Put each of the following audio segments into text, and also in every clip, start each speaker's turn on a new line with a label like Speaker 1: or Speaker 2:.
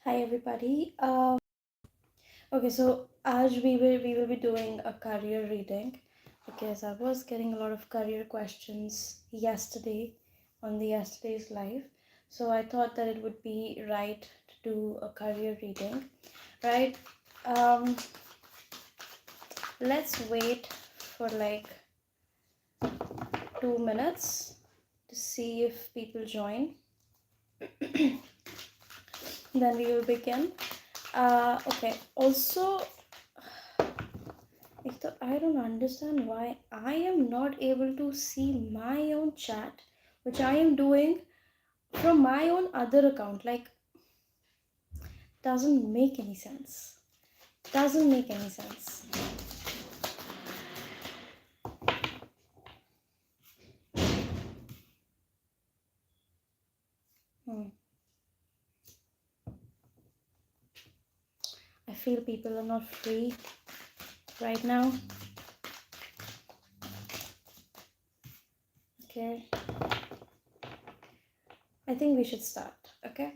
Speaker 1: Hi everybody. Okay, so आज we will be doing a career reading because I was getting a lot of career questions yesterday on the yesterday's live. So I thought that it would be right to do a career reading, right? Let's wait for like 2 minutes to see if people join. Then we will begin. Okay, also I don't understand why I am not able to see my own chat, which I am doing from my own other account. Like, doesn't make any sense. Doesn't make any sense. I feel people are not free right now. Okay. I think we should start. Okay.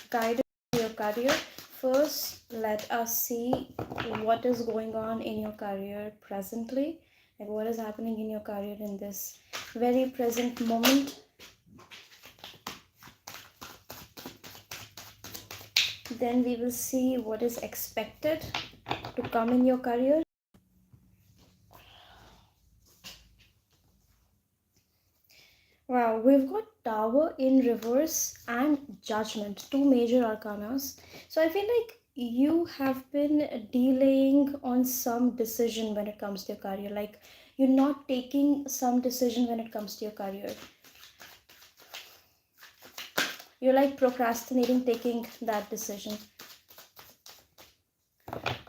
Speaker 1: Guide your career. First, let us see what is going on in your career presently, and what is happening in your career in this very present moment. Then we will see what is expected to come in your career. Wow, we've got Tower in reverse and Judgment, two major arcanas. So I feel like you have been delaying on some decision when it comes to your career. Like, you're not taking some decision when it comes to your career. You're like procrastinating taking that decision.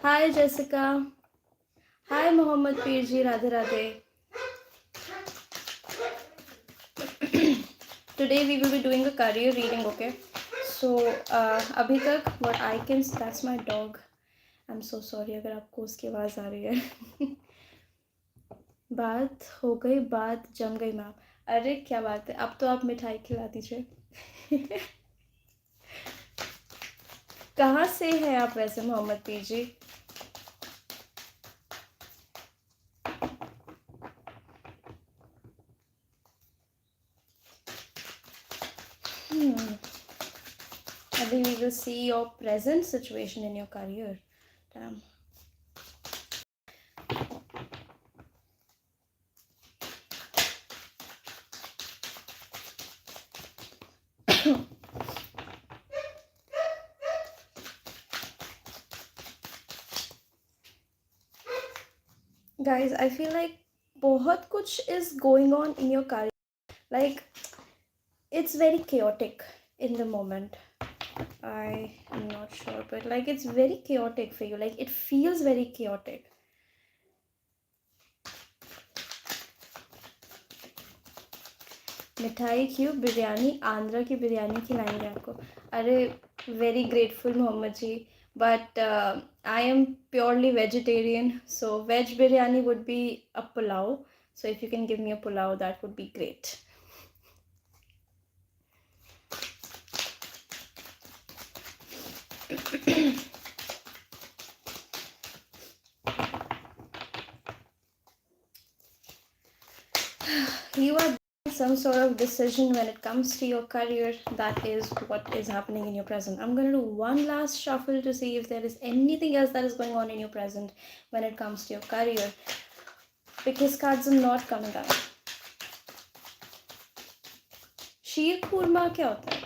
Speaker 1: Hi Jessica. Hi Mohammed Pirji, Radhe Radhe. Today we will be doing a career reading, okay? So abhi tak what I can, that's my dog. I'm so sorry अगर आपको उसकी आवाज़ आ रही है. बात हो गई, बात जम गई मैम. अरे क्या बात है, अब तो आप मिठाई खिला दीजिए. कहाँ से हैं आप वैसे मोहम्मद पीजी? Abhi we will see your present situation in your career. Damn. Guys, I feel like बहुत कुछ is going on in your career. Like, it's very chaotic in the moment. I am not sure, but like, it's very chaotic for you. Like, it feels very chaotic. मिठाई क्यों? बिरयानी, आंध्रा की बिरयानी खिलाएंगे आपको. अरे very grateful Mohammad ji, but I am purely vegetarian, so veg biryani would be a pulao. So if you can give me a pulao, that would be great. You are some sort of decision when it comes to your career. That is what is happening in your present. I'm going to do one last shuffle to see if there is anything else that is going on in your present when it comes to your career, because cards are not coming out. शीर खुरमा क्या होता है?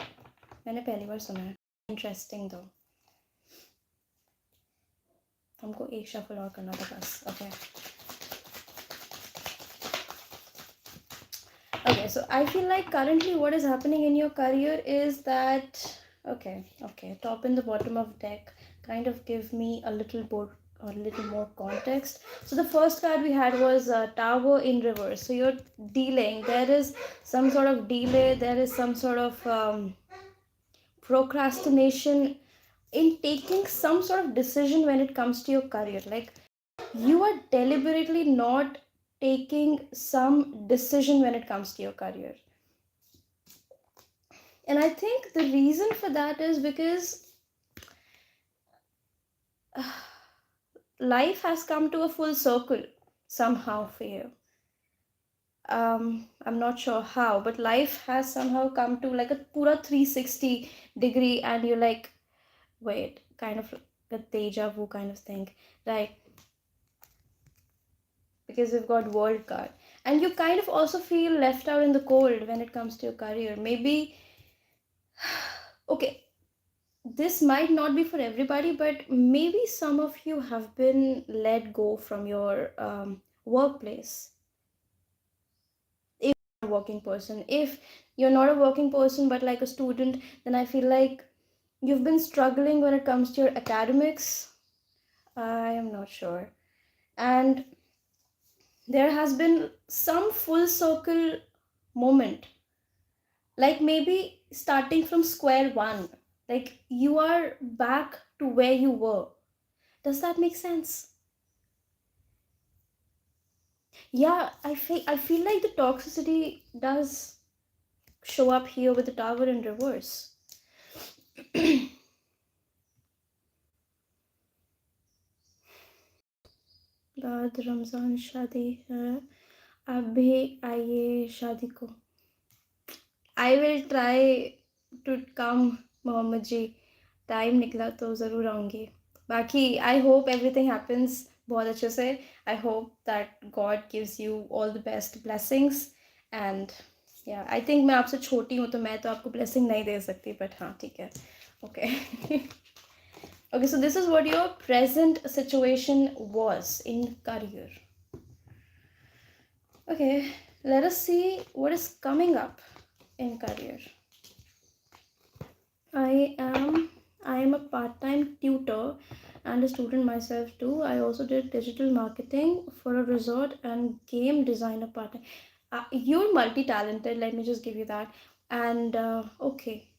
Speaker 1: मैंने पहली बार सुना है. Interesting though. हमको एक shuffle और करना था बस. Okay. Okay, so I feel like currently what is happening in your career is that, okay, top and the bottom of deck kind of give me a little more context. So the first card we had was Tower in reverse. So you're dealing. There is some sort of delay. There is some sort of procrastination in taking some sort of decision when it comes to your career. Like, you are deliberately not taking some decision when it comes to your career. And I think the reason for that is because life has come to a full circle somehow for you. I'm not sure how, but life has somehow come to like a pura 360-degree, and you're like, wait, kind of like a deja vu kind of thing, right? Because we've got world card, and you kind of also feel left out in the cold when it comes to your career. Maybe, okay, this might not be for everybody, but maybe some of you have been let go from your workplace. If you're a working person, if you're not a working person but like a student, then I feel like you've been struggling when it comes to your academics. I am not sure. And there has been some full circle moment, like maybe starting from square one, like you are back to where you were. Does that make sense? Yeah, I feel like the toxicity does show up here with the Tower in reverse. बाद रमजान शादी है, आप भी आइए शादी को. I will try to come, Mohammad ji. Time निकला तो ज़रूर आऊँगी. बाकी I hope everything happens बहुत अच्छे से. I hope that God gives you all the best blessings. And yeah, I think मैं आपसे छोटी हूँ तो मैं तो आपको blessing नहीं दे सकती, but हाँ ठीक है. Okay. Okay, so this is what your present situation was in career. Okay, let us see what is coming up in career. I am a part-time tutor and a student myself too. I also did digital marketing for a resort and game designer part-time. You're multi-talented, let me just give you that. And okay,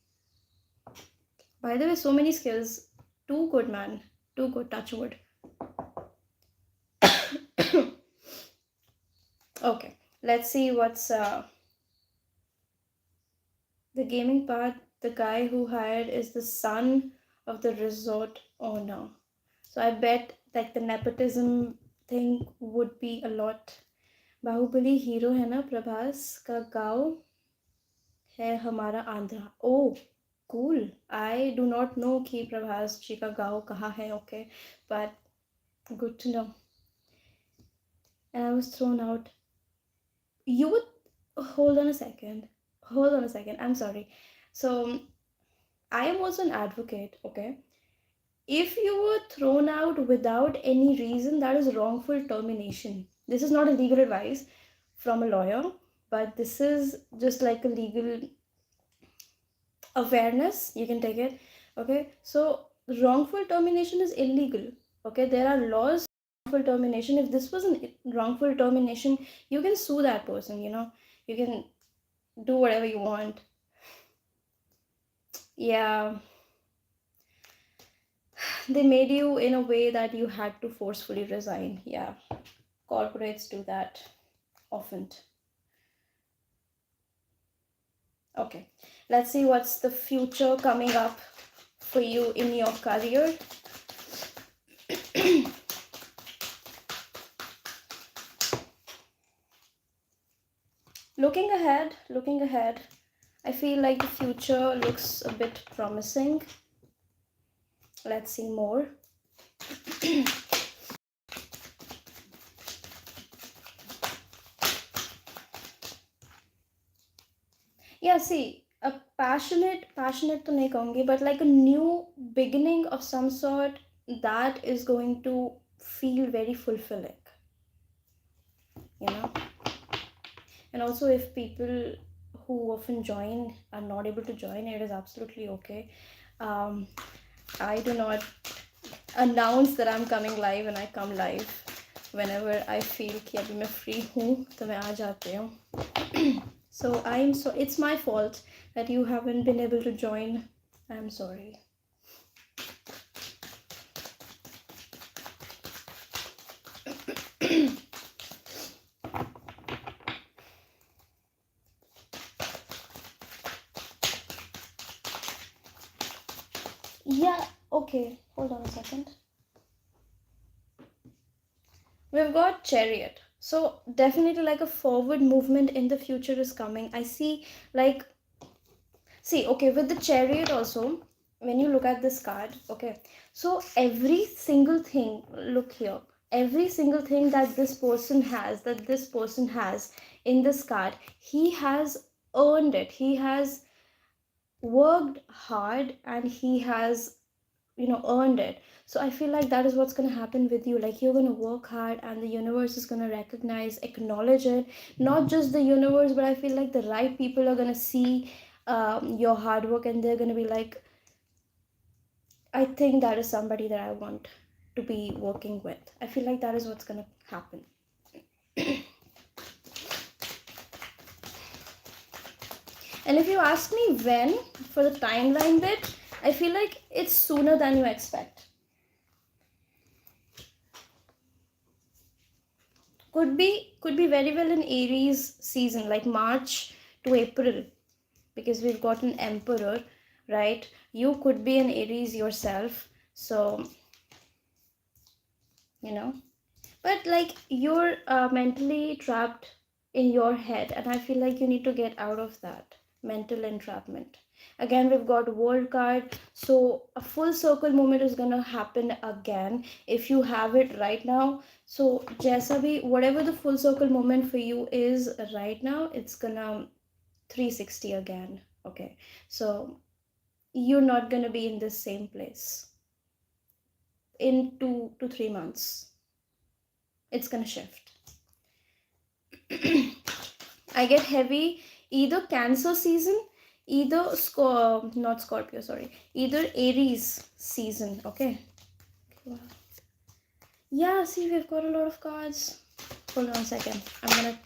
Speaker 1: by the way, so many skills. Too good, man. Too good, touch wood. Okay, let's see what's the gaming part. The guy who hired is the son of the resort owner. So I bet like the nepotism thing would be a lot. Baahubali hero है ना, प्रभास का गाँव है हमारा Andhra. Oh, cool. I do not know कि प्रभास जी का गाँव कहाँ है. Okay, but good to know. And I was thrown out. You would hold on a second. I'm sorry. So I am also an advocate. Okay, if you were thrown out without any reason, that is wrongful termination. This is not a legal advice from a lawyer, but this is just like a legal awareness. You can take it. Okay, so wrongful termination is illegal. Okay, there are laws for wrongful termination. If this was a wrongful termination, you can sue that person. You can do whatever you want. Yeah, they made you in a way that you had to forcefully resign. Yeah, corporates do that often. Okay, let's see what's the future coming up for you in your career. Looking ahead, I feel like the future looks a bit promising. Let's see more. Yeah, see, a passionate to nahi kahungi, but like a new beginning of some sort that is going to feel very fulfilling, you know. And also, if people who often join are not able to join, it is absolutely okay. um, I do not announce that I'm coming live, and I come live whenever I feel कि अभी मैं free हूँ तो मैं आ जाती हूँ. So it's my fault that you haven't been able to join. I'm sorry. Yeah, okay. Hold on a second. We've got Chariot. So definitely like a forward movement in the future is coming. I see like, see, okay, with the Chariot also, when you look at this card, okay, so every single thing, look here, every single thing that this person has in this card, he has earned it. He has worked hard and he has, earned it. So I feel like that is what's going to happen with you. Like, you're going to work hard and the universe is going to recognize, acknowledge it. Not just the universe, but I feel like the right people are going to see your hard work, and they're going to be like, I think that is somebody that I want to be working with. I feel like that is what's going to happen. And if you ask me when, for the timeline bit, I feel like it's sooner than you expect. Could be very well in Aries season, like March to April, because we've got an emperor, right? You could be an Aries yourself, so but like, you're mentally trapped in your head, and I feel like you need to get out of that mental entrapment. Again, we've got world card, so a full circle moment is gonna happen again if you have it right now. So jaisa bhi, whatever the full circle moment for you is right now, it's gonna 360 again. Okay, so you're not gonna be in the same place in 2 to 3 months. It's gonna shift. I get heavy either Cancer season, either not Scorpio, sorry, either Aries season. Okay. Wow. Yeah, see, we've got a lot of cards. Hold on a second. I'm gonna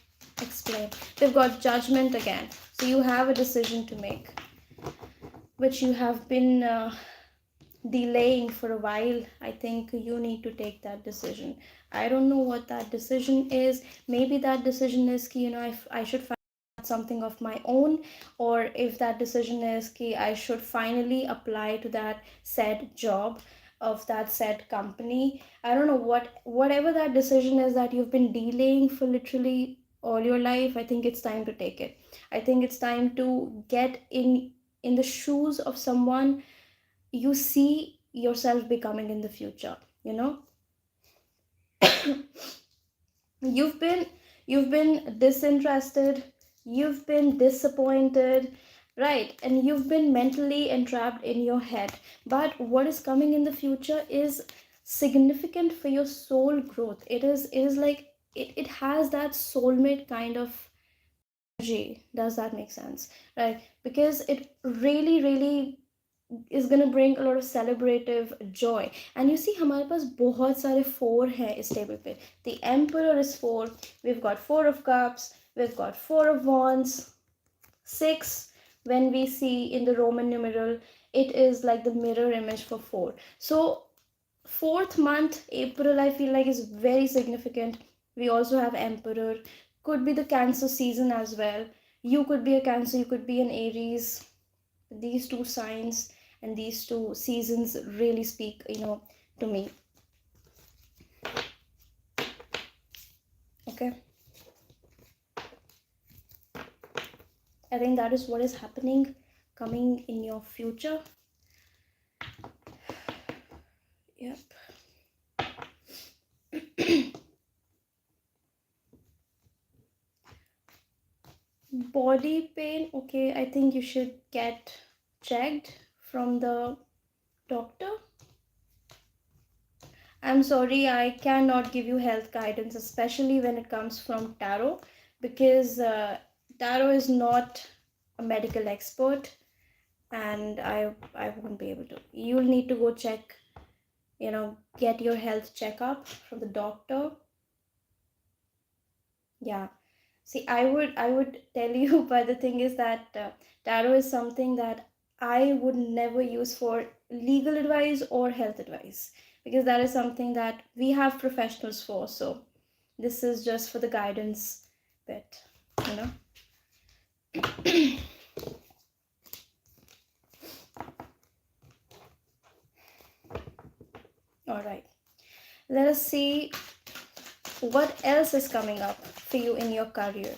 Speaker 1: explain. We've got Judgment again. So you have a decision to make, which you have been delaying for a while. I think you need to take that decision. I don't know what that decision is. Maybe that decision is, if I should find something of my own, or if that decision is I should finally apply to that said job of that said company. I don't know, whatever that decision is that you've been delaying for literally all your life. I think it's time to take it. I think it's time to get in the shoes of someone you see yourself becoming in the future. You've been disinterested, you've been disappointed, right? And you've been mentally entrapped in your head. But what is coming in the future is significant for your soul growth. It is like, it has that soulmate kind of energy. Does that make sense? Right? Because it really, really is going to bring a lot of celebrative joy. And you see, हमारे पास बहुत सारे 4 हैं इस table पे. The Emperor is 4. We've got 4 of Cups. We've got 4 of Wands. 6, when we see in the Roman numeral, it is like the mirror image for 4. So 4th month, April, I feel like is very significant. We also have Emperor. Could be the Cancer season as well. You could be a Cancer, you could be an Aries. These two signs and these two seasons really speak, to me. Okay, I think that is what is happening, coming in your future. Yep. Body pain, okay, I think you should get checked from the doctor. I'm sorry, I cannot give you health guidance, especially when it comes from tarot, because tarot is not a medical expert, and I won't be able to. You'll need to go check, get your health checkup from the doctor. Yeah. See, I would tell you, but the thing is that tarot is something that I would never use for legal advice or health advice, because that is something that we have professionals for. So this is just for the guidance bit, you know. All right. Let us see what else is coming up for you in your career,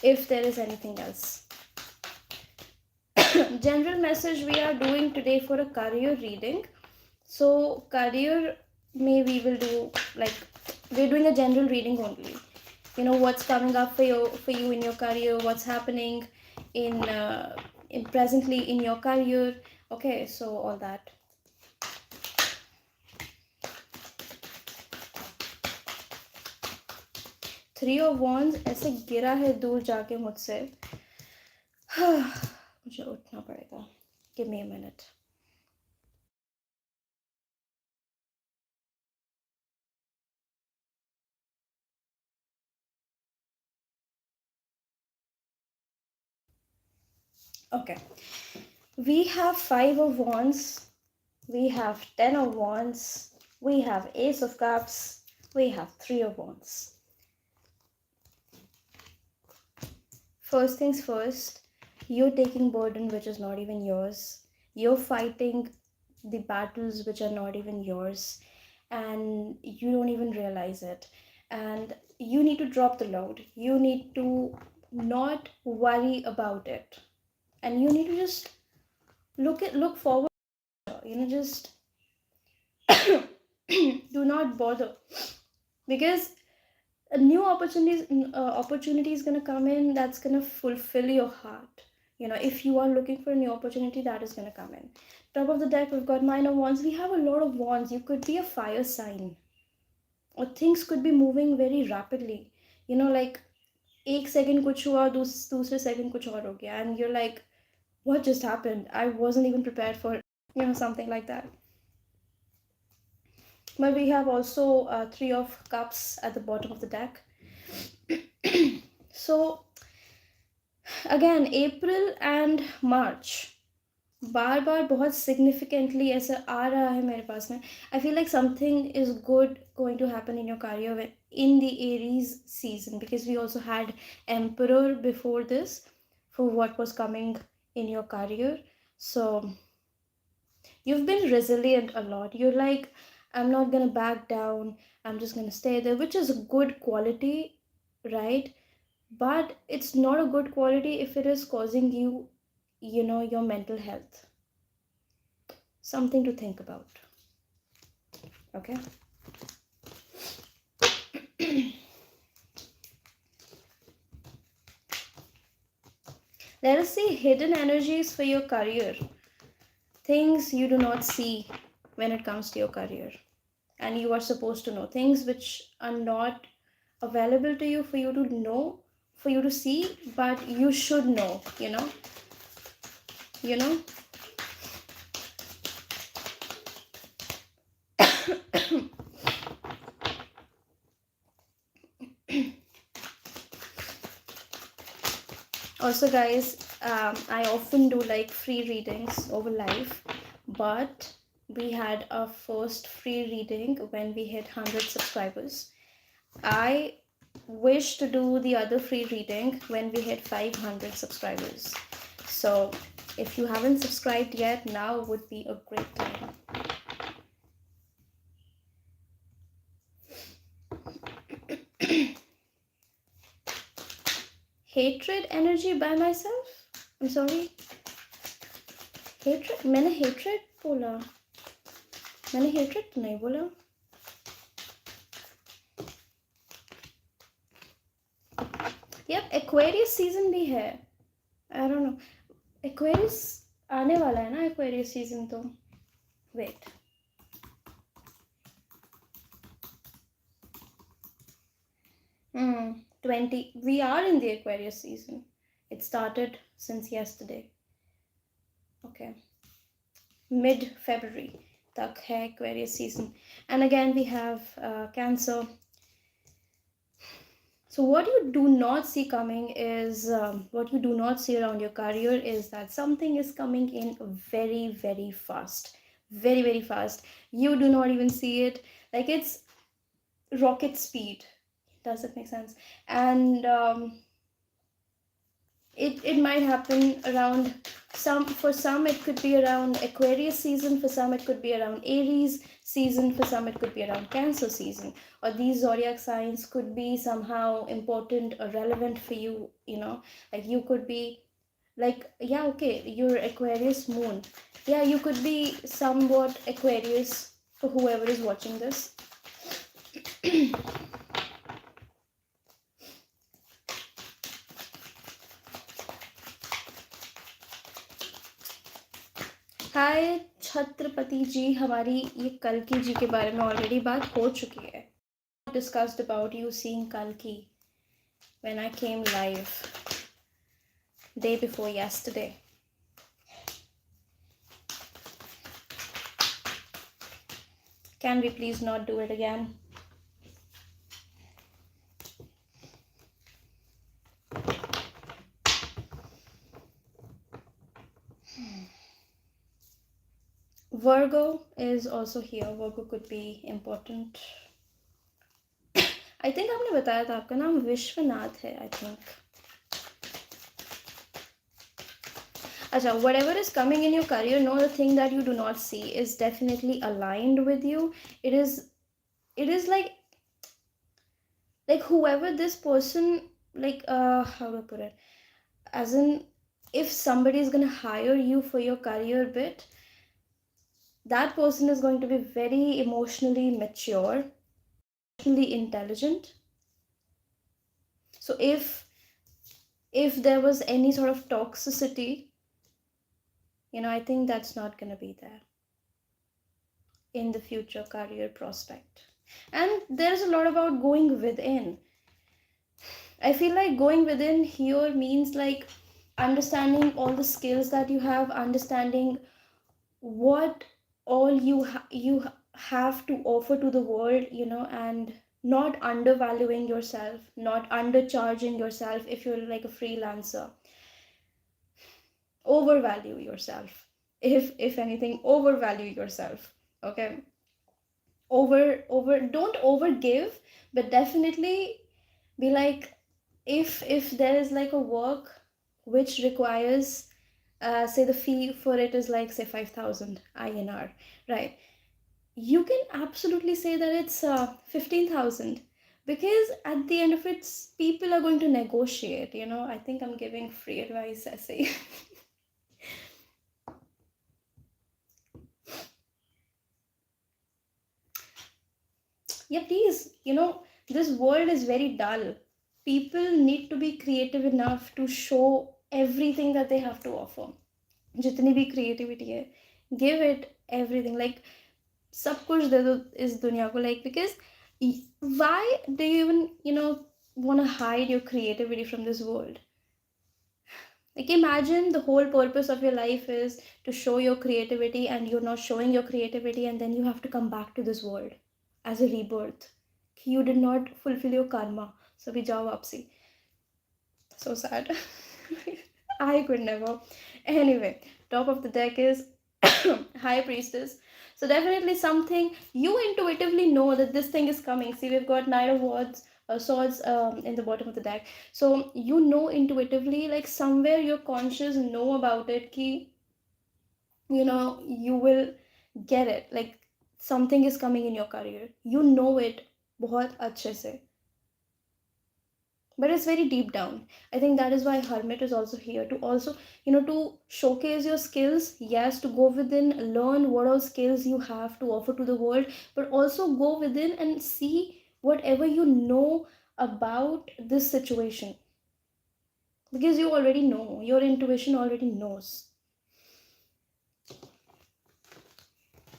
Speaker 1: if there is anything else. General message we are doing today for a career reading. So career, may we will do, like, we're doing a general reading only. What's coming up for you in your career, what's happening in presently in your career. Okay, so all that. Three of Wands ऐसे गिरा है दूर जाके मुझसे. मुझे उठना पड़ेगा. Give me a minute. Okay. We have Five of Wands. We have Ten of Wands. We have Ace of Cups. We have Three of Wands. First things first, you're taking burden which is not even yours. You're fighting the battles which are not even yours, and you don't even realize it. And you need to drop the load. You need to not worry about it. And you need to just look forward, just do not bother, because a new opportunity is going to come in, that's going to fulfill your heart. If you are looking for a new opportunity, that is going to come in. Top of the deck, we've got Nine of Wands. We have a lot of wands. You could be a fire sign, or things could be moving very rapidly. Like, एक second कुछ हुआ, दूसरे second कुछ और हो गया, and you're like, what just happened? I wasn't even prepared for, something like that. But we have also Three of Cups at the bottom of the deck. So again, April and March, बार बार बहुत significantly ऐसा आ रहा है मेरे पास में. I feel like something is good going to happen in your career in the Aries season, because we also had Emperor before this for what was coming in your career. So you've been resilient a lot. You're like, I'm not gonna back down, I'm just gonna stay there, which is a good quality, right? But it's not a good quality if it is causing you, your mental health. Something to think about. Okay. Let us see hidden energies for your career. Things you do not see when it comes to your career, and you are supposed to know things which are not available to you for you to know, for you to see, but you should know. Also, guys, I often do like free readings over live, but we had our first free reading when we hit 100 subscribers. I wish to do the other free reading when we hit 500 subscribers. So if you haven't subscribed yet, now would be a great time. Hatred energy by myself? I'm sorry. Hatred? मैंने hatred बोला. मैंने hatred तो नहीं बोला. Yep, Aquarius season भी है. I don't know. Aquarius आने वाला है ना, Aquarius season तो. Wait. 20. We are in the Aquarius season. It started since yesterday. Okay. Mid-February tak hai Aquarius season. And again we have Cancer. So what you do not see coming is, what you do not see around your career is that something is coming in very, very fast. Very, very fast. You do not even see it. Like it's rocket speed. Does it make sense? And it might happen around for some it could be around Aquarius season, for some it could be around Aries season, for some it could be around Cancer season, or these zodiac signs could be somehow important or relevant for you, like you could be like, yeah, okay, your Aquarius moon, yeah, you could be somewhat Aquarius for whoever is watching this. हाय छत्रपति जी, हमारी ये कल्कि जी के बारे में already बात हो चुकी है. Discussed about you seeing Kalki when I came live day before yesterday. Can we please not do it again? Virgo is also here. Virgo could be important. I think आपने बताया था आपका नाम विश्वनाथ है, I think. Acha, whatever is coming in your career, no, the thing that you do not see is definitely aligned with you. It is like whoever this person, like how do I put it? As in, if somebody is gonna hire you for your career bit, that person is going to be very emotionally mature, emotionally intelligent. So if there was any sort of toxicity, I think that's not going to be there in the future career prospect. And there's a lot about going within. I feel like going within here means like understanding all the skills that you have, understanding what all you have to offer to the world, and not undervaluing yourself, not undercharging yourself if you're like a freelancer. Overvalue yourself. If anything, overvalue yourself. Okay. Don't overgive, but definitely be like, if there is like a work which requires say the fee for it is like say 5,000 INR, right? You can absolutely say that it's 15,000, because at the end of it people are going to negotiate. I think I'm giving free advice, I say. Yeah, please, this world is very dull. People need to be creative enough to show everything that they have to offer. जितनी भी creativity है, give it everything. Like सब कुछ दे दो इस दुनिया को, like, because why do you even want to hide your creativity from this world? Like imagine the whole purpose of your life is to show your creativity, and you're not showing your creativity, and then you have to come back to this world as a rebirth. You did not fulfill your karma, so bhi jao waapsi. So sad. I could never. Anyway, top of the deck is High Priestess. So definitely something you intuitively know that this thing is coming. See, we've got Knight of Swords in the bottom of the deck. So you know intuitively, like somewhere your conscious know about it, ki, you will get it. Like something is coming in your career. You know it बहुत अच्छे से. But it's very deep down. I think that is why Hermit is also here, to also, to showcase your skills. Yes, to go within, learn what all skills you have to offer to the world, but also go within and see whatever you know about this situation, because you already know, your intuition already knows.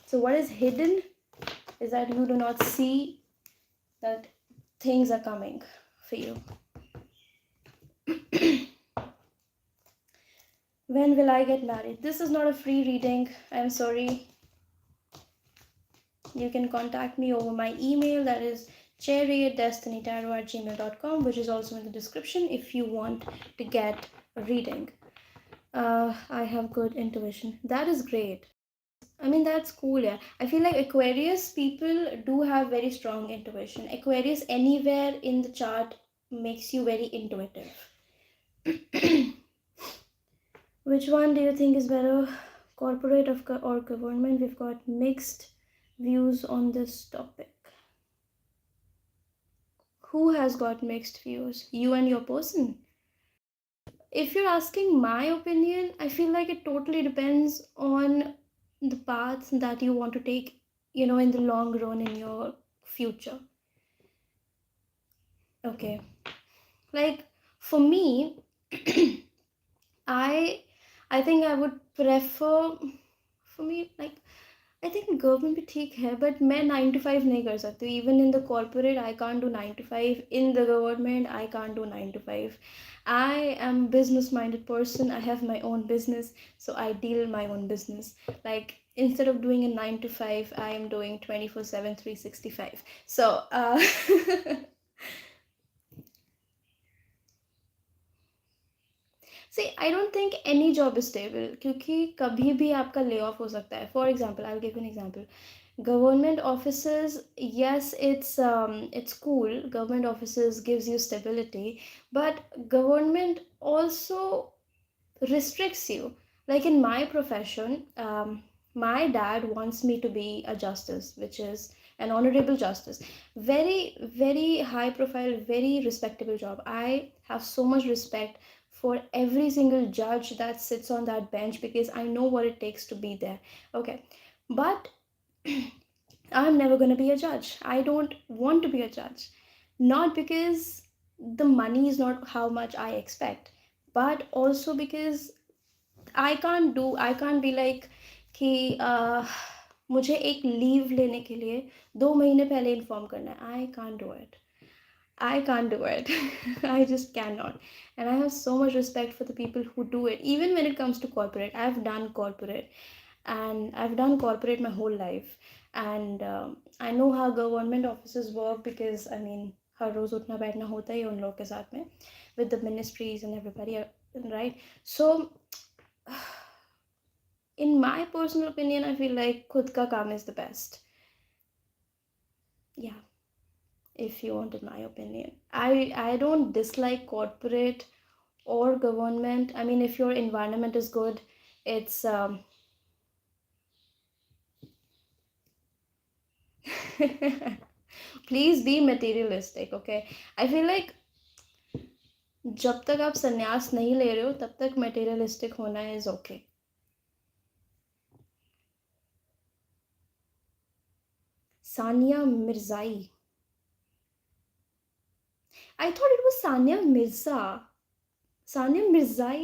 Speaker 1: So what is hidden is that you do not see that things are coming for you. When will I get married? This is not a free reading. I'm sorry. You can contact me over my email, that is cherry@destinytarot@gmail.com, which is also in the description if you want to get a reading. I have good intuition. That is great. I mean, that's cool, yeah. I feel like Aquarius people do have very strong intuition. Aquarius anywhere in the chart makes you very intuitive. Which one do you think is better, corporate or government? We've got mixed views on this topic. Who has got mixed views? You and your person? If you're asking my opinion, I feel like it totally depends on the path that you want to take, in the long run in your future. Okay. Like for me, I I think I would prefer, for me, like I think government भी ठीक है, but मैं 9 to 5 नहीं कर सकती हूँ. Even in the corporate I can't do 9 to 5. In the government I can't do 9 to 5. I am business minded person. I have my own business, so I deal my own business. Like instead of doing a 9 to 5, I am doing 24/7 365. So See, I don't think any job is stable, क्योंकि कभी भी आपका lay off हो सकता है. For example, I'll give you an example. Government offices, yes, it's cool. Government offices gives you stability, but government also restricts you. Like in my profession, my dad wants me to be a justice, which is an honorable justice. Very, very high profile, very respectable job. I have so much respect for every single judge that sits on that bench because I know what it takes to be there. Okay. But I'm never going to be a judge. I don't want to be a judge. Not because the money is not how much I expect, but also because I can't be like कि मुझे एक leave लेने के लिए 2 महीने पहले inform करना है. I can't do it. I can't do it. I just cannot. And I have so much respect for the people who do it. Even when it comes to corporate, I've done corporate. And I've done corporate my whole life. And I know how government offices work because, I mean, हर रोज़ उठना बैठना होता ही है उन लोग के साथ में, with the ministries and everybody, right? So, in my personal opinion, I feel like खुद का काम is the best. Yeah. If you wanted my opinion, I don't dislike corporate or government. I mean, if your environment is good, it's please be materialistic. Okay, I feel like जब तक आप संन्यास नहीं ले रहे हो तब तक materialistic होना is okay. Sania Mirzai. I thought it was Sania Mirza. Sania Mirzai.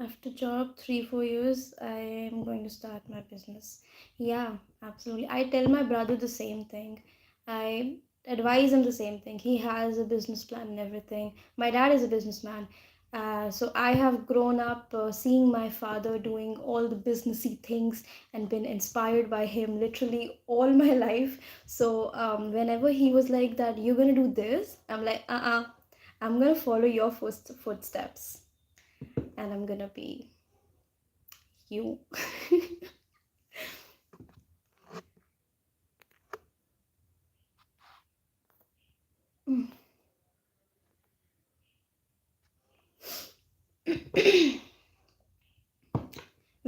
Speaker 1: After job 3-4 years, I am going to start my business. Yeah, absolutely. I tell my brother the same thing. I advise him the same thing. He has a business plan and everything. My dad is a businessman. So I have grown up seeing my father doing all the businessy things and been inspired by him literally all my life. So whenever he was like that, you're gonna do this, I'm like, I'm gonna follow your footsteps, and I'm gonna be you.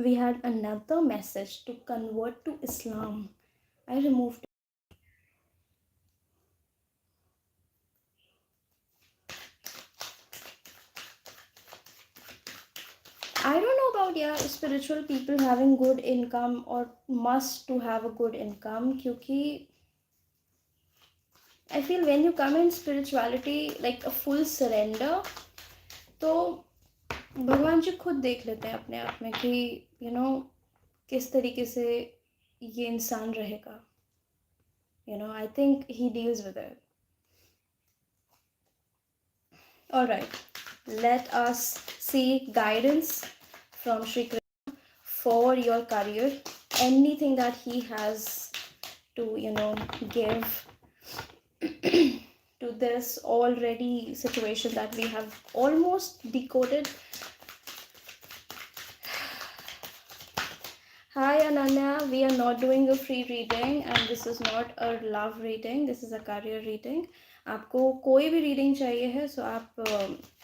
Speaker 1: We had another message to convert to Islam. I removed. I don't know about spiritual people having good income or must to have a good income, क्योंकि I feel when you come in spirituality like a full surrender, तो भगवान जी खुद देख लेते हैं अपने आप में कि किस तरीके से ये इंसान रहेगा. I think he deals with it. All right, let us see guidance from Sri Krishna for your career. Anything that he has to, give to this already situation that we have almost decoded. Hi Ananya, we are not doing a free reading and this is not a love reading, this is a career reading. आपको कोई भी reading चाहिए है so आप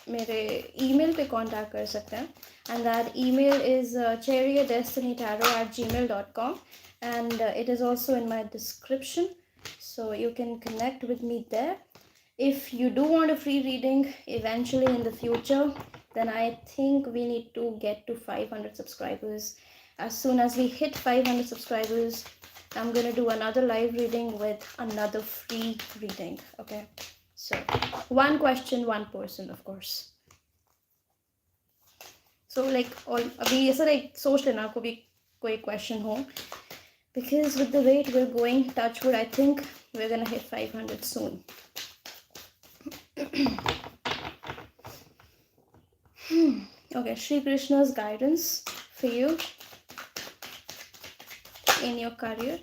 Speaker 1: मेरे email पे contact कर सकते हैं and that email is cherryadestinytarot@gmail.com and it is also in my description so you can connect with me there. If you do want a free reading eventually in the future, then I think we need to get to 500 subscribers. As soon as we hit 500 subscribers, I'm gonna do another live reading with another free reading. Okay, so one question, one person, of course. So like all अभी ऐसा like सोच लेना आपको भी कोई question हो, because with the rate we're going, touch wood, I think we're gonna hit 500 soon. Okay, Shri Krishna's guidance for you in your career.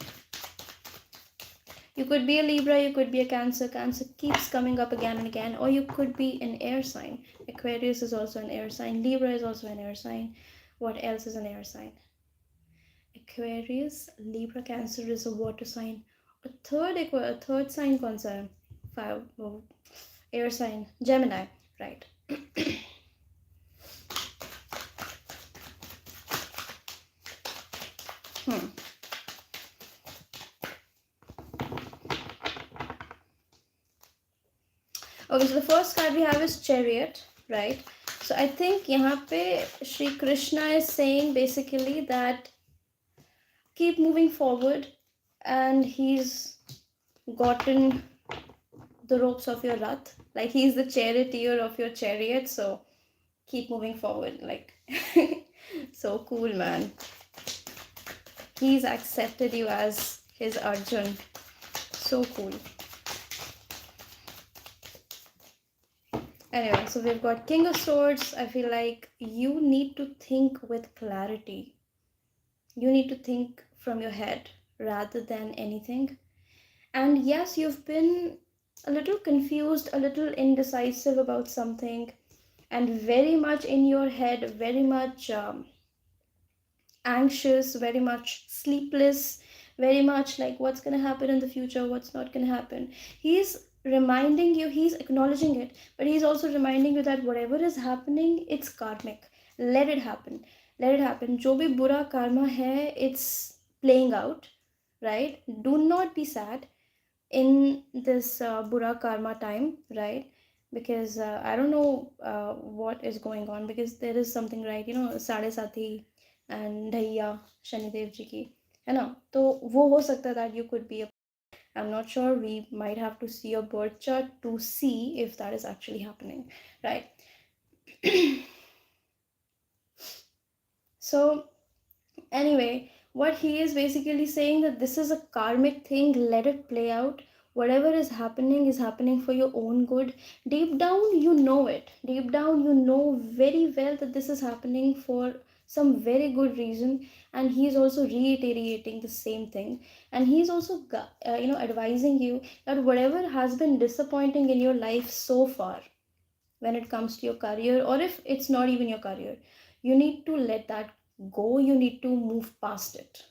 Speaker 1: You could be a Libra, you could be a Cancer. Cancer keeps coming up again and again. Or you could be an air sign. Aquarius is also an air sign. Libra is also an air sign. What else is an air sign? Aquarius, Libra, Cancer is a water sign. A third sign kaun sa hai? Air sign. Gemini, right. Okay, so the first card we have is Chariot, right? So I think यहाँ पे Shri Krishna is saying basically that keep moving forward and he's gotten the ropes of your rath. Like he's the charioteer of your chariot, so keep moving forward. Like so cool, man. He's accepted you as his Arjun. So cool. Anyway, so we've got King of Swords. I feel like you need to think with clarity. You need to think from your head rather than anything. And yes, you've been a little confused, a little indecisive about something, and very much in your head, very much anxious, very much sleepless, very much like what's going to happen in the future, what's not going to happen. He's reminding you, he's acknowledging it, but he's also reminding you that whatever is happening, it's karmic. Let it happen. Let it happen. Jo bhi bura karma hai, it's playing out, right? Do not be sad in this bura karma time, right? Because I don't know what is going on, because there is something, right? You know, Sade Sati and Dhaiya Shanidev ji ki, है ना? तो वो हो सकता है that you could be a, I'm not sure, we might have to see a birth chart to see if that is actually happening, right? So anyway, what he is basically saying that this is a karmic thing, let it play out. Whatever is happening for your own good. Deep down you know it, deep down you know very well that this is happening for some very good reason, and he's also reiterating the same thing, and he's also advising you that whatever has been disappointing in your life so far, when it comes to your career, or if it's not even your career, you need to let that go. You need to move past it.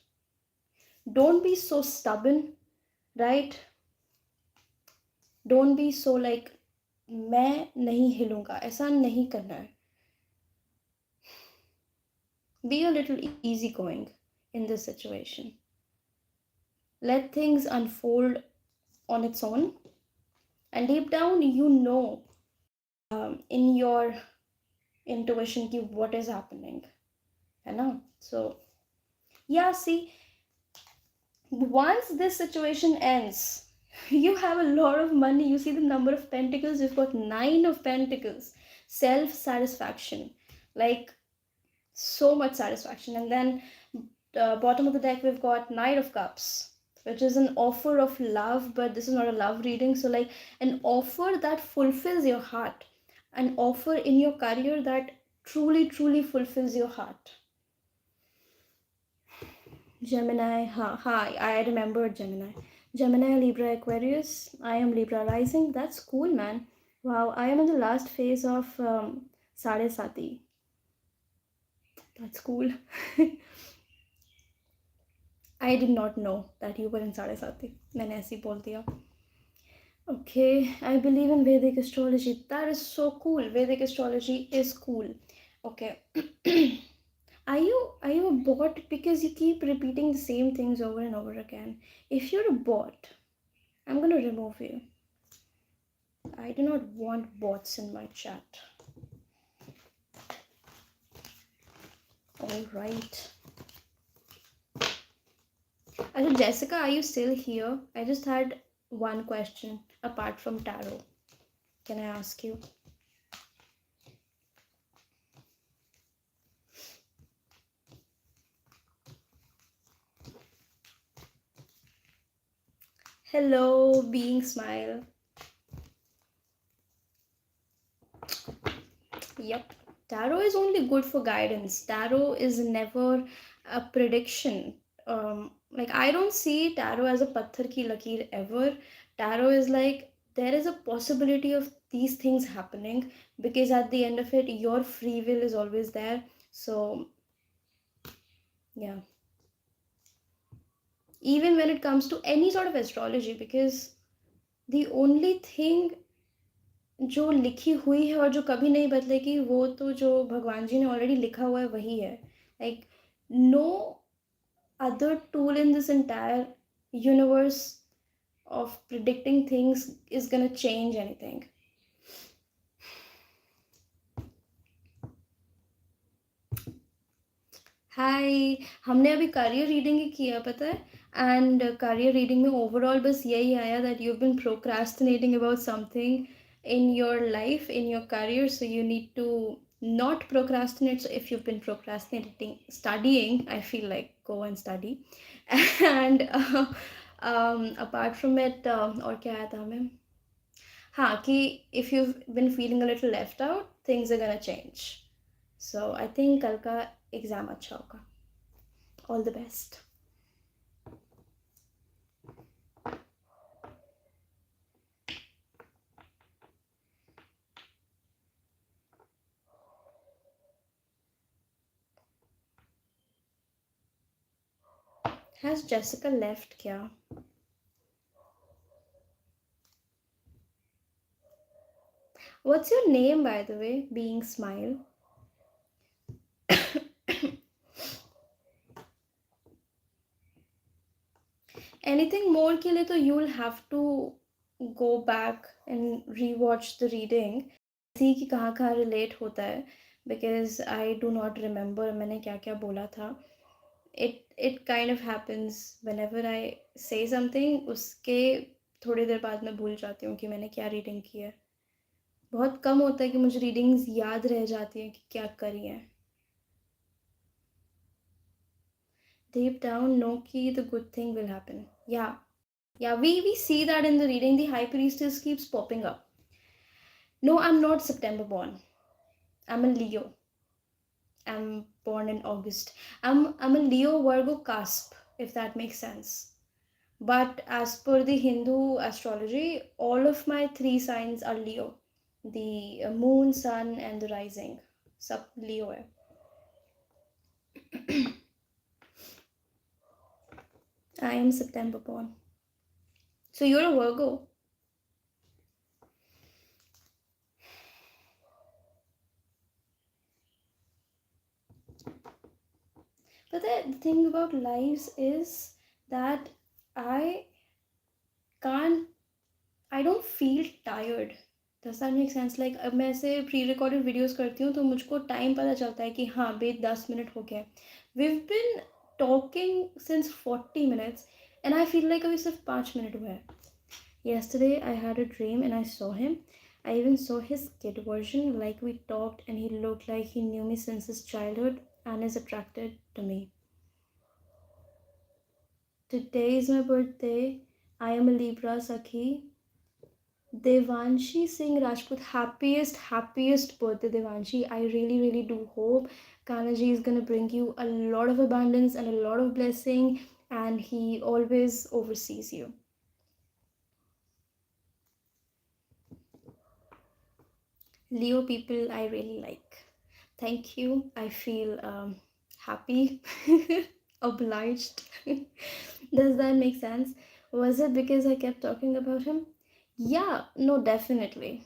Speaker 1: Don't be so stubborn, right? Don't be so like मैं नहीं हिलूंगा, ऐसा नहीं करना है. Be a little easygoing in this situation. Let things unfold on its own, and deep down you know in your intuition ki what is happening, है ना? So yeah, see, once this situation ends, you have a lot of money. You see the number of pentacles, you've got 9 of pentacles. Self-satisfaction, like so much satisfaction. And then bottom of the deck we've got Knight of Cups, which is an offer of love, but this is not a love reading. So like an offer that fulfills your heart. an offer in your career that truly, truly fulfills your heart. Gemini, hi, I remember Gemini. Gemini, Libra, Aquarius. I am Libra rising. That's cool, man. Wow, I am in the last phase of Sade Sati. That's cool. I did not know that you were in Sade Sati. मैंने ऐसे ही बोल दिया. Okay, I believe in Vedic astrology. That is so cool. Vedic astrology is cool. Okay. Are you a bot because you keep repeating the same things over and over again? If you're a bot, I'm gonna remove you. I do not want bots in my chat. All right. Jessica, are you still here? I just had one question apart from tarot. Can I ask you? Hello, being smile. Yep. Tarot is only good for guidance. Tarot is never a prediction. Like I don't see tarot as a patthar ki lakeer ever. Tarot is like there is a possibility of these things happening because at the end of it, your free will is always there. So yeah. Even when it comes to any sort of astrology, because the only thing जो लिखी हुई है और जो कभी नहीं बदलेगी वो तो जो भगवान जी ने ऑलरेडी लिखा हुआ है वही है. Like no other tool in this entire universe of predicting things is gonna change anything. Hi, हमने अभी करियर रीडिंग ही किया पता है. एंड करियर रीडिंग में ओवरऑल बस यही आया that you have been procrastinating about something in your life, in your career, so you need to not procrastinate. So if you've been procrastinating studying, I feel like go and study. And apart from it, और क्या आया था हमें? हाँ कि if you've been feeling a little left out, things are gonna change. So I think कल का exam अच्छा होगा. All the best. Has Jessica left क्या? What's your name by the way? Being smile. Anything more के लिए तो you'll have to go back and rewatch the reading. See कि कहाँ कहाँ relate होता है because I do not remember मैंने क्या क्या बोला था. It kind of happens whenever I say something, उसके थोड़ी देर बाद मैं भूल जाती हूँ कि मैंने क्या रीडिंग की है. बहुत कम होता है कि मुझे रीडिंग्स याद रह जाती हैं कि क्या करी है. Deep down know कि the good thing will happen. Yeah, we see that in the reading. The high priestess keeps popping up. No, I'm not September born. I'm a Leo. I'm born in August. I'm a Leo Virgo cusp, if that makes sense. But as per the Hindu astrology, all of my three signs are Leo. The moon, sun, and the rising. Sab Leo hai. I am September born. So you're a Virgo. But the thing about lives is that I don't feel tired. Does that make sense? Like अब मैं ऐसे pre recorded videos करती हूँ तो मुझको time पता चलता है कि हाँ बे 10 मिनट हो गए. We've been talking since 40 minutes and I feel like अभी सिर्फ 5 मिनट हुए हैं. Yesterday I had a dream and I saw him. I even saw his kid version, like we talked and he looked like he knew me since his childhood and is attracted to me. Today is my birthday. I am a Libra Sakhi. Devanshi Singh Rajput, happiest birthday, Devanshi. I really do hope Kanaji is gonna bring you a lot of abundance and a lot of blessing, and he always oversees you. Leo people, I really like. Thank you. I feel happy, obliged. Does that make sense? Was it because I kept talking about him? Yeah, no, definitely.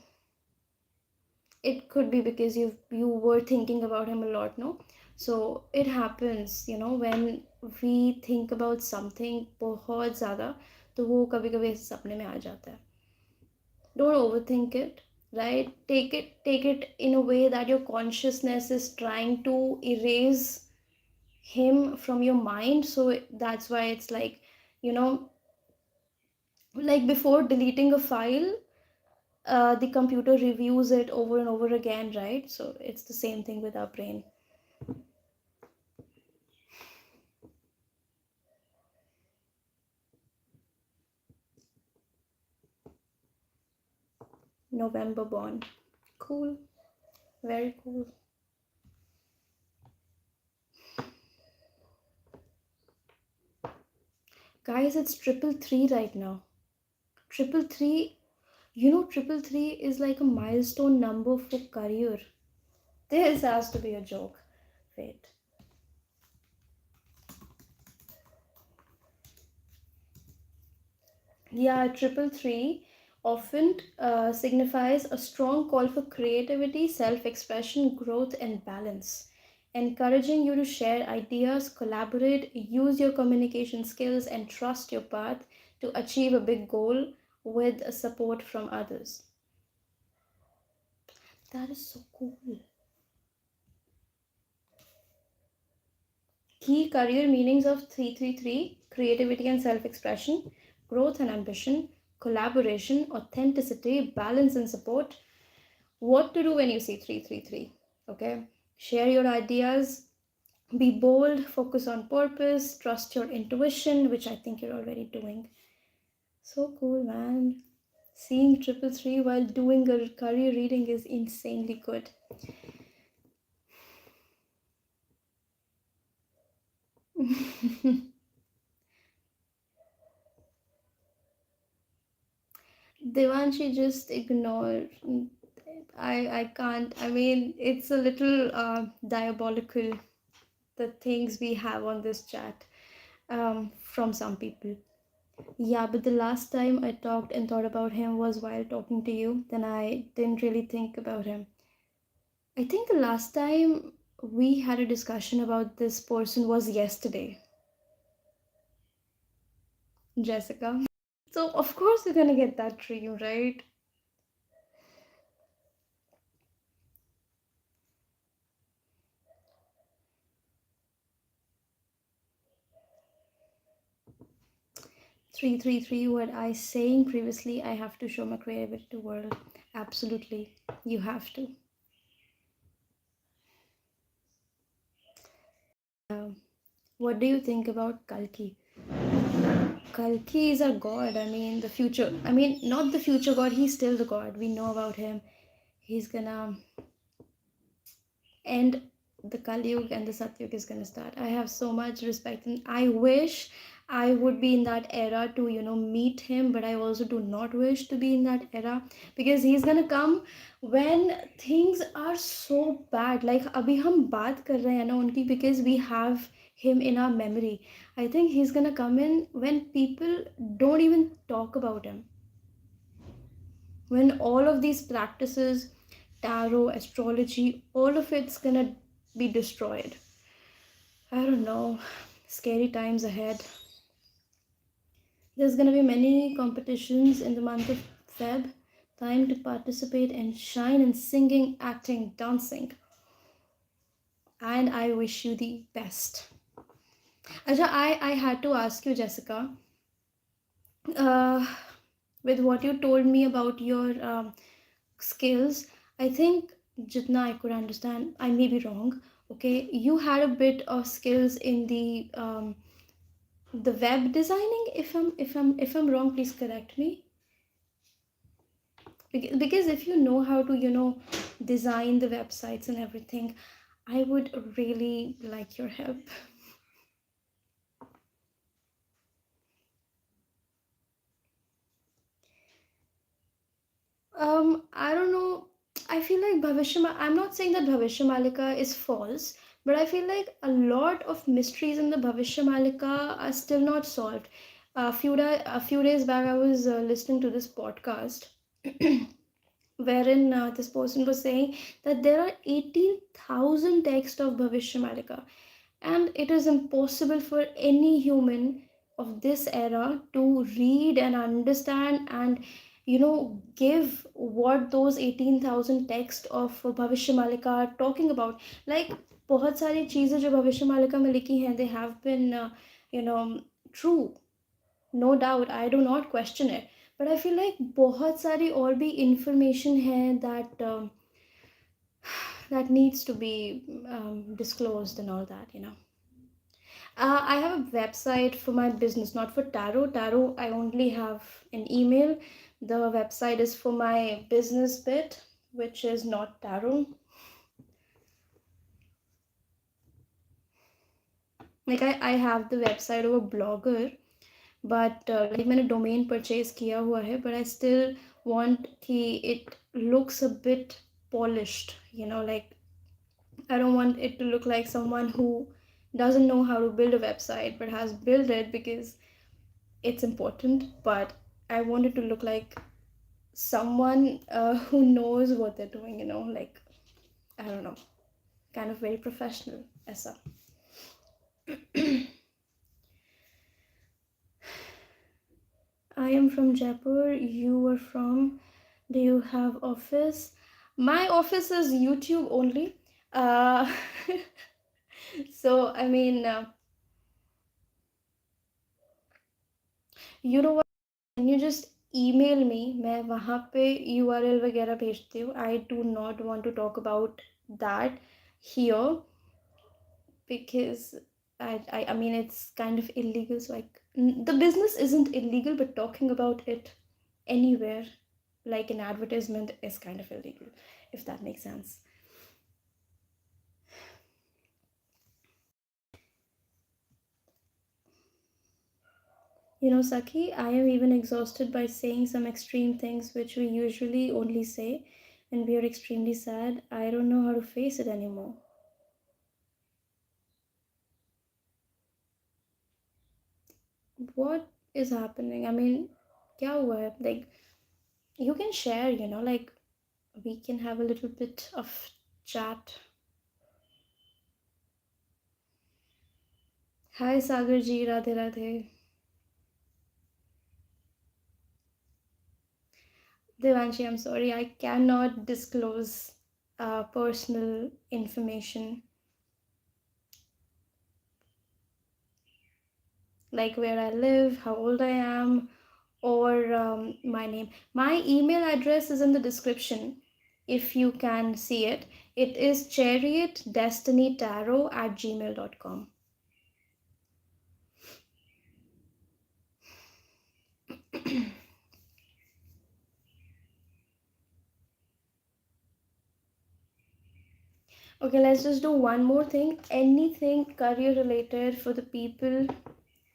Speaker 1: It could be because you were thinking about him a lot, no? So it happens, when we think about something बहुत ज़्यादा, तो वो कभी कभी सपने में आ जाता है. Don't overthink it, right? Take it in a way that your consciousness is trying to erase him from your mind. So that's why it's like, you know like before deleting a file, the computer reviews it over and over again, right? So it's the same thing with our brain. November born. Cool. Very cool. Guys, it's triple three right now. Triple three, triple three is like a milestone number for career. This has to be a joke. Wait. Yeah, triple three often signifies a strong call for creativity, self expression, growth, and balance, encouraging you to share ideas, collaborate, use your communication skills, and trust your path to achieve a big goal with support from others. That is so cool. Key career meanings of 333: creativity and self expression, growth and ambition, collaboration, authenticity, balance and support. What to do when you see 333? Okay, share your ideas, be bold, focus on purpose, trust your intuition, which I think you're already doing. So cool, man. Seeing triple three while doing a career reading is insanely good. Devanshi, just ignore. I can't. I mean, it's a little diabolical, the things we have on this chat, from some people. Yeah, but the last time I talked and thought about him was while talking to you. Then I didn't really think about him. I think the last time we had a discussion about this person was yesterday, Jessica. So, of course, you're gonna get that dream, right? 333, what I saying previously, I have to show my creativity to world. Absolutely. You have to. What do you think about Kalki? Kalki is a god. I mean, the future. I mean, not the future god. He's still the god. We know about him. He's gonna end the Kali Yuga and the Satyug is gonna start. I have so much respect, and I wish I would be in that era to meet him. But I also do not wish to be in that era, because he's gonna come when things are so bad. Like abhi hum baat kar rahe hain na unki, because we have him in our memory. I think he's gonna come in when people don't even talk about him, when all of these practices, tarot, astrology, all of it's gonna be destroyed. I don't know. Scary times ahead. There's gonna be many competitions in the month of Feb. Time to participate and shine in singing, acting, dancing. And I wish you the best. Aja, I had to ask you, Jessica, uh, with what you told me about your skills, I think jitna I could understand, I may be wrong. Okay, you had a bit of skills in the web designing. If I'm wrong, please correct me. Because if you know how to, design the websites and everything, I would really like your help. I don't know. I feel like I'm not saying that Bhavishya Malika is false, but I feel like a lot of mysteries in the Bhavishya Malika are still not solved. A few days back, I was listening to this podcast wherein this person was saying that there are 18,000 texts of Bhavishya Malika, and it is impossible for any human of this era to read and understand and give what those 18,000 texts of Bhavishya Malika are talking about. Like बहुत सारी चीज़ें जो भविष्य मालिका में लिखी हैं, they have been you know true, no doubt, I do not question it, but I feel like बहुत सारी और भी information है that needs to be disclosed and all that, I have a website for my business, not for tarot. Tarot, I only have an email. The website is for my business bit, which is not tarot. Like I have the website of a blogger, but like मैंने domain purchase किया हुआ है, but I still want कि it looks a bit polished, like I don't want it to look like someone who doesn't know how to build a website but has built it because it's important, but I want it to look like someone who knows what they're doing, like I don't know, kind of very professional. Essa. I am from Jaipur. You are from. Do you have office? My office is YouTube only. Uh, so I mean, you know what? Can you just email me? मैं वहाँ पे URL वगैरह भेजती हूँ. I do not want to talk about that here because I mean it's kind of illegal. So like the business isn't illegal, but talking about it anywhere like an advertisement is kind of illegal, if that makes sense. Saki, I am even exhausted by saying some extreme things which we usually only say and we are extremely sad. I don't know how to face it anymore. What is happening? I mean, kya hua hai? Like, you can share, like, we can have a little bit of chat. Hi, Sagar ji, Radhe Radhe. Devanshi, I'm sorry, I cannot disclose personal information like where I live, how old I am, or my name. My email address is in the description if you can see it. It is chariotdestinytarot@gmail.com. Okay, let's just do one more thing. Anything career related for the people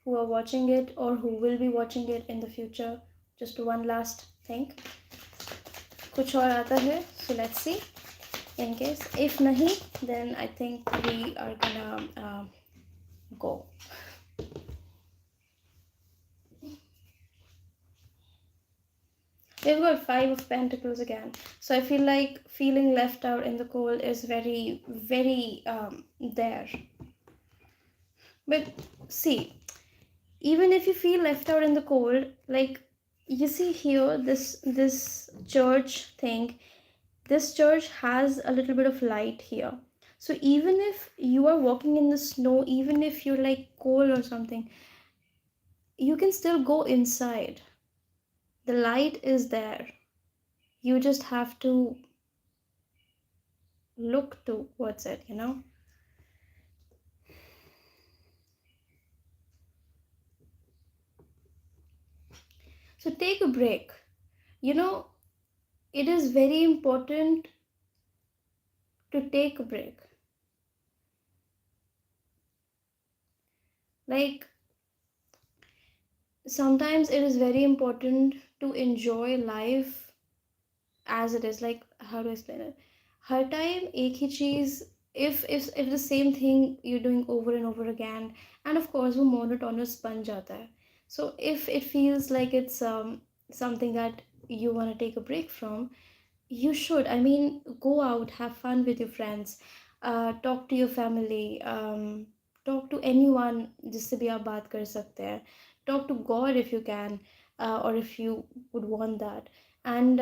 Speaker 1: who are watching it or who will be watching it in the future. Just one last thing. कुछ और आता है? So let's see. In case if nahi, then I think we are gonna go. We've got Five of Pentacles again. So I feel like feeling left out in the cold is very, very there. But see, even if you feel left out in the cold, like you see here, this church thing, this church has a little bit of light here. So even if you are walking in the snow, even if you're like cold or something, you can still go inside. The light is there. You just have to look towards it. So take a break. You know, it is very important to take a break. Like, sometimes it is very important to enjoy life as it is. Like, how do I explain it? Har time ek hi cheez, if the same thing you're doing over and over again, and of course वो monotonous बन जाता है. So if it feels like it's something that you want to take a break from, you should. I mean, go out, have fun with your friends, talk to your family, talk to anyone जिससे भी आप बात कर सकते हैं. Talk to God if you can, or if you would want that. And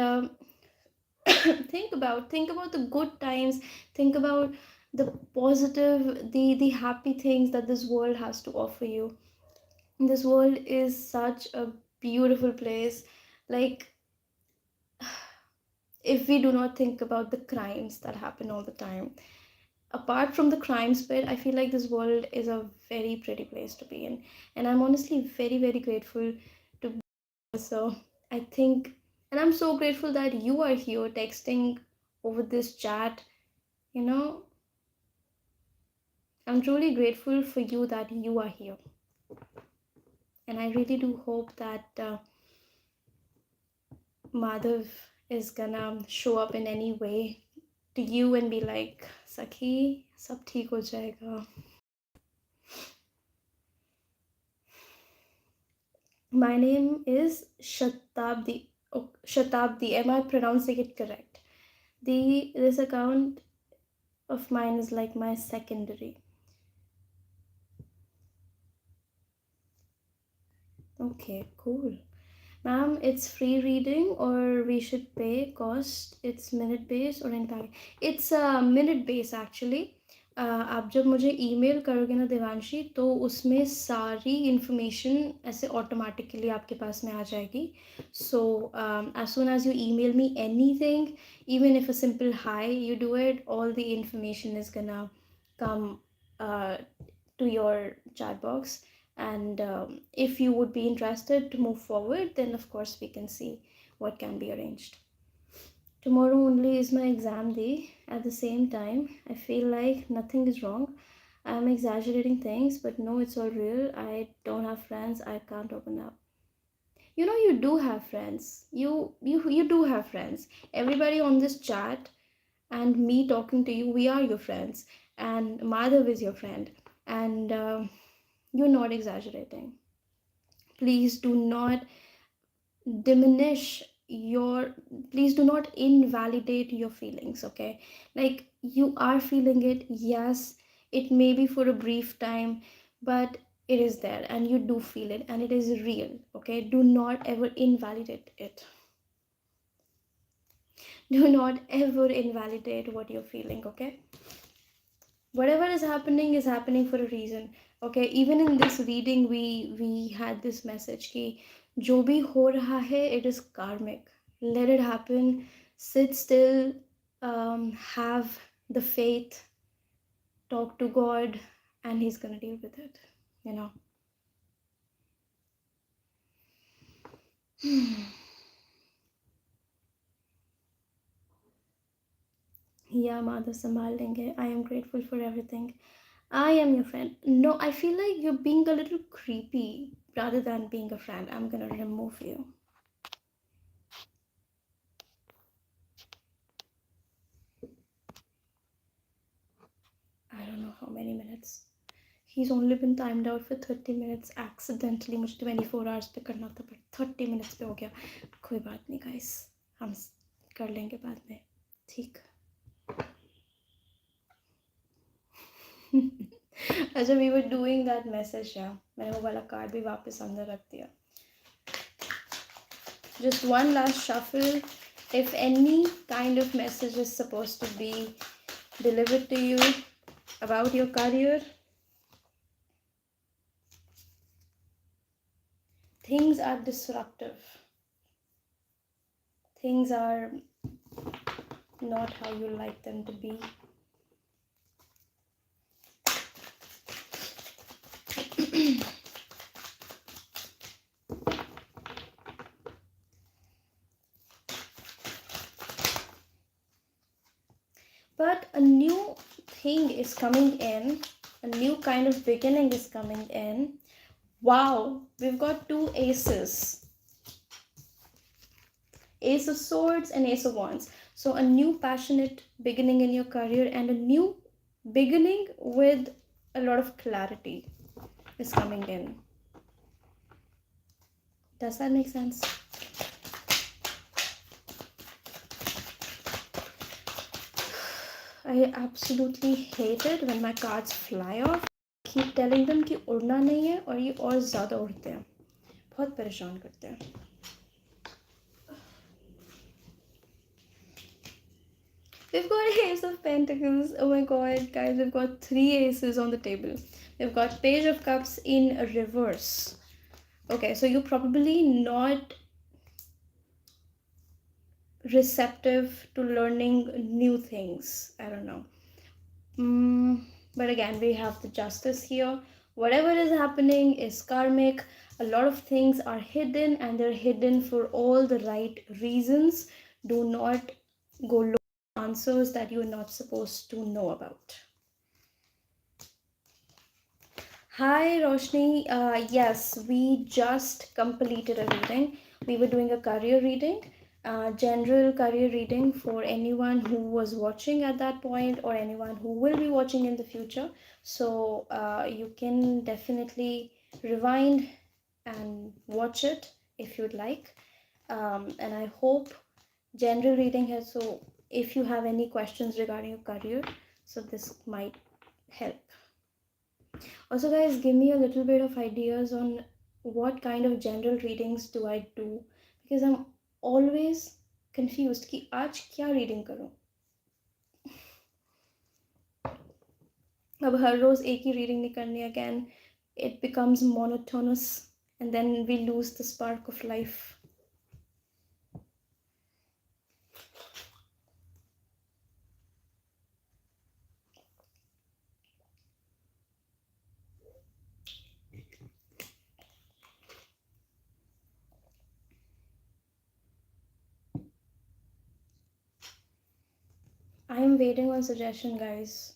Speaker 1: think about the good times. Think about the positive, the happy things that this world has to offer you. This world is such a beautiful place. Like, if we do not think about the crimes that happen all the time, apart from the crimes bit, I feel like this world is a very pretty place to be in. And I'm honestly very, very grateful to be here. So I think, and I'm so grateful that you are here texting over this chat. You know, I'm truly grateful for you that you are here. And I really do hope that Madhav is gonna show up in any way to you and be like, Sakhi, sab theek ho jayega. My name is Shatabdi. Oh, Shatabdi. Am I pronouncing it correct? This account of mine is like my secondary. Okay, cool. Ma'am, it's free reading or we should pay cost? It's minute based or impact? It's minute based actually. आप जब मुझे email करोगे ना देवांशी, तो उसमें सारी information ऐसे automatically आपके पास में आ जाएगी. सो as soon as you email me anything, even if a simple hi you do it, all the information is gonna come to your chat box. And if you would be interested to move forward, then of course we can see what can be arranged. Tomorrow only is my exam day. At the same time, I feel like nothing is wrong. I'm exaggerating things, but no, it's all real. I don't have friends. I can't open up. You know, you do have friends. You do have friends. Everybody on this chat and me talking to you, we are your friends. And Madhav is your friend. And you're not exaggerating. Please do not diminish your, please do not invalidate your feelings, okay? Like, you are feeling it, yes, it may be for a brief time, but it is there and you do feel it and it is real, okay? Do not ever invalidate it. Do not ever invalidate what you're feeling, okay? Whatever is happening for a reason, okay? Even in this reading, we had this message ki jo bhi ho raha hai, it is karmic. Let it happen. Sit still, have the faith, talk to God, and he's gonna deal with it, you know. Yeah, Madhav, संभाल लेंगे. I am grateful for everything. I am your friend. No, I feel like you're being a little creepy rather than being a friend. I'm gonna remove you. I don't know how many minutes. He's only been timed out for 30 minutes. Accidentally मुझे 24 hours पे करना था, but 30 minutes पे हो गया. कोई बात नहीं guys, हम कर लेंगे बाद में, ठीक. अच्छा, we were doing that message, yeah. मैंने वो वाला कार्ड भी वापस अंदर रख दिया. Just one last shuffle. If any kind of message is supposed to be delivered to you about your career, things are disruptive. Things are not how you like them to be. but a new thing is coming in, a new kind of beginning is coming in. Wow, we've got two aces, Ace of Swords and Ace of Wands. So a new passionate beginning in your career and a new beginning with a lot of clarity is coming in. Does that make sense? I absolutely hate it when my cards fly off. Keep telling them कि उड़ना नहीं है और ये और ज़्यादा उड़ते हैं, बहुत परेशान करते हैं. We've got Ace of Pentacles. Oh my god, guys, we've got 3 aces on the table. We've got Page of Cups in reverse. Okay, so you're probably not receptive to learning new things. I don't know. But again, we have the Justice here. Whatever is happening is karmic. A lot of things are hidden and they're hidden for all the right reasons. Do not go look for answers that you're not supposed to know about. Hi Roshni, yes, we just completed a reading. We were doing a career reading, general career reading for anyone who was watching at that point or anyone who will be watching in the future. So you can definitely rewind and watch it if you'd like. And I hope general reading has, so if you have any questions regarding your career, so this might help. Also guys, give me a little bit of ideas on what kind of general readings do I do, because I'm always confused कि आज क्या reading करूं. अब हर रोज एक ही reading नहीं करनी, again it becomes monotonous and then we lose the spark of life. I am waiting on suggestion, guys.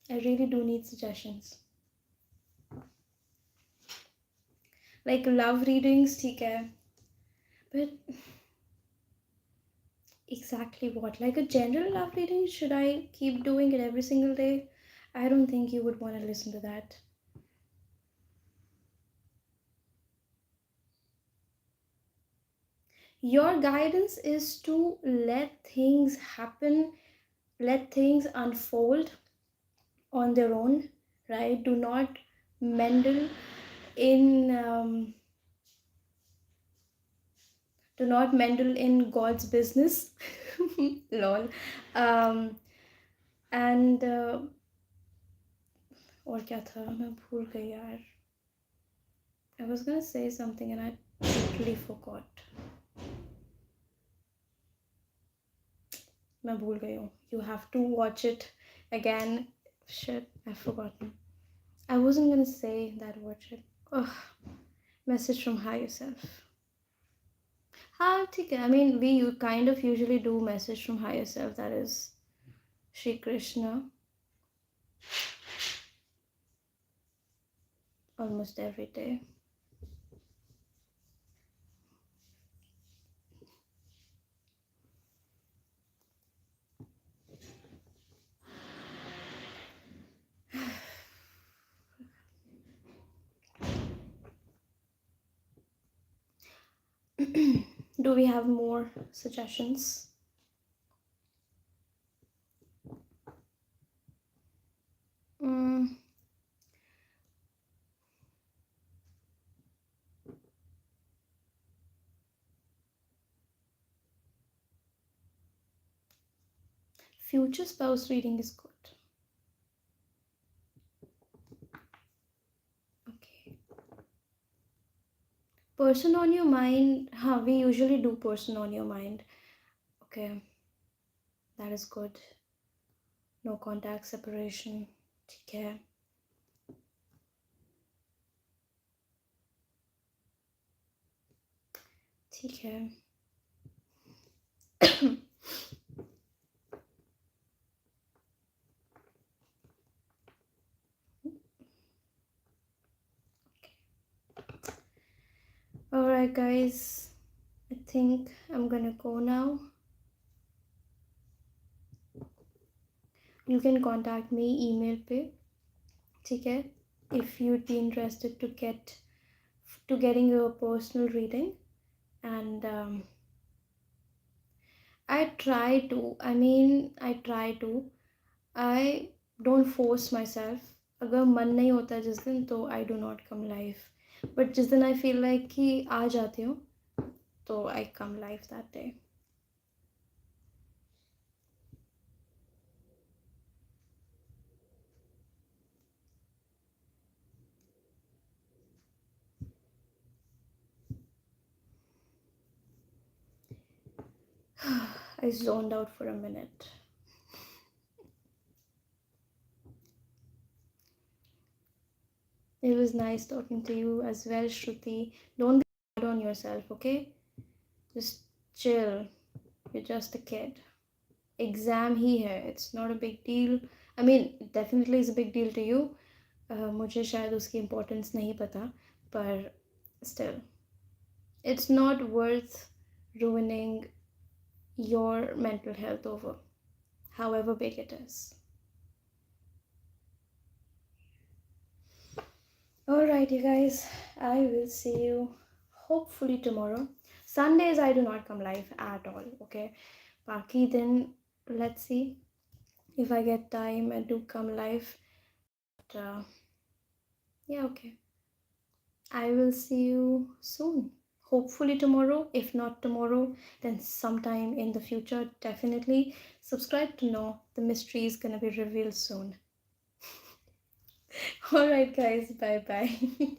Speaker 1: I really do need suggestions. Like love readings, ठीक है, but exactly what? Like a general love reading? Should I keep doing it every single day? I don't think you would want to listen to that. Your guidance is to let things happen, let things unfold on their own, right? Do not meddle in do not meddle in God's business. Lol. And और क्या था, मैं भूल गई यार. I was gonna say something and I totally forgot. मैं भूल गई हूँ. You have to watch it again. Shit, I've forgotten. I wasn't gonna say that word. Shit. Ugh. Message from higher self. हाँ ठीक है. I mean, we kind of usually do message from higher self. That is Shri Krishna. Almost every day. Do we have more suggestions? Future spouse reading is good. Okay. Person on your mind. We usually do person on your mind. Okay. That is good. No contact separation. ठीक है. ठीक है. Alright, guys, I think I'm gonna go now. You can contact me email पे, ठीक है, if you'd be interested to getting your personal reading. And I try to I don't force myself. अगर मन नहीं होता जिस दिन तो I do not come live, but जिस दिन I feel like कि आ जाती हूँ तो I come live that day. I zoned out for a minute. It was nice talking to you as well, Shruti. Don't be hard on yourself, okay? Just chill. You're just a kid. Exam ही है. It's not a big deal. I mean, it definitely is a big deal to you. मुझे शायद उसकी importance नहीं पता, पर still, it's not worth ruining your mental health over, however big it is. Alright, you guys, I will see you hopefully tomorrow. Sundays I do not come live at all, okay? Baki then, let's see if I get time and do come live. But yeah, okay. I will see you soon. Hopefully tomorrow. If not tomorrow, then sometime in the future, definitely. Subscribe to know the mystery is gonna be revealed soon. Alright, guys, bye bye.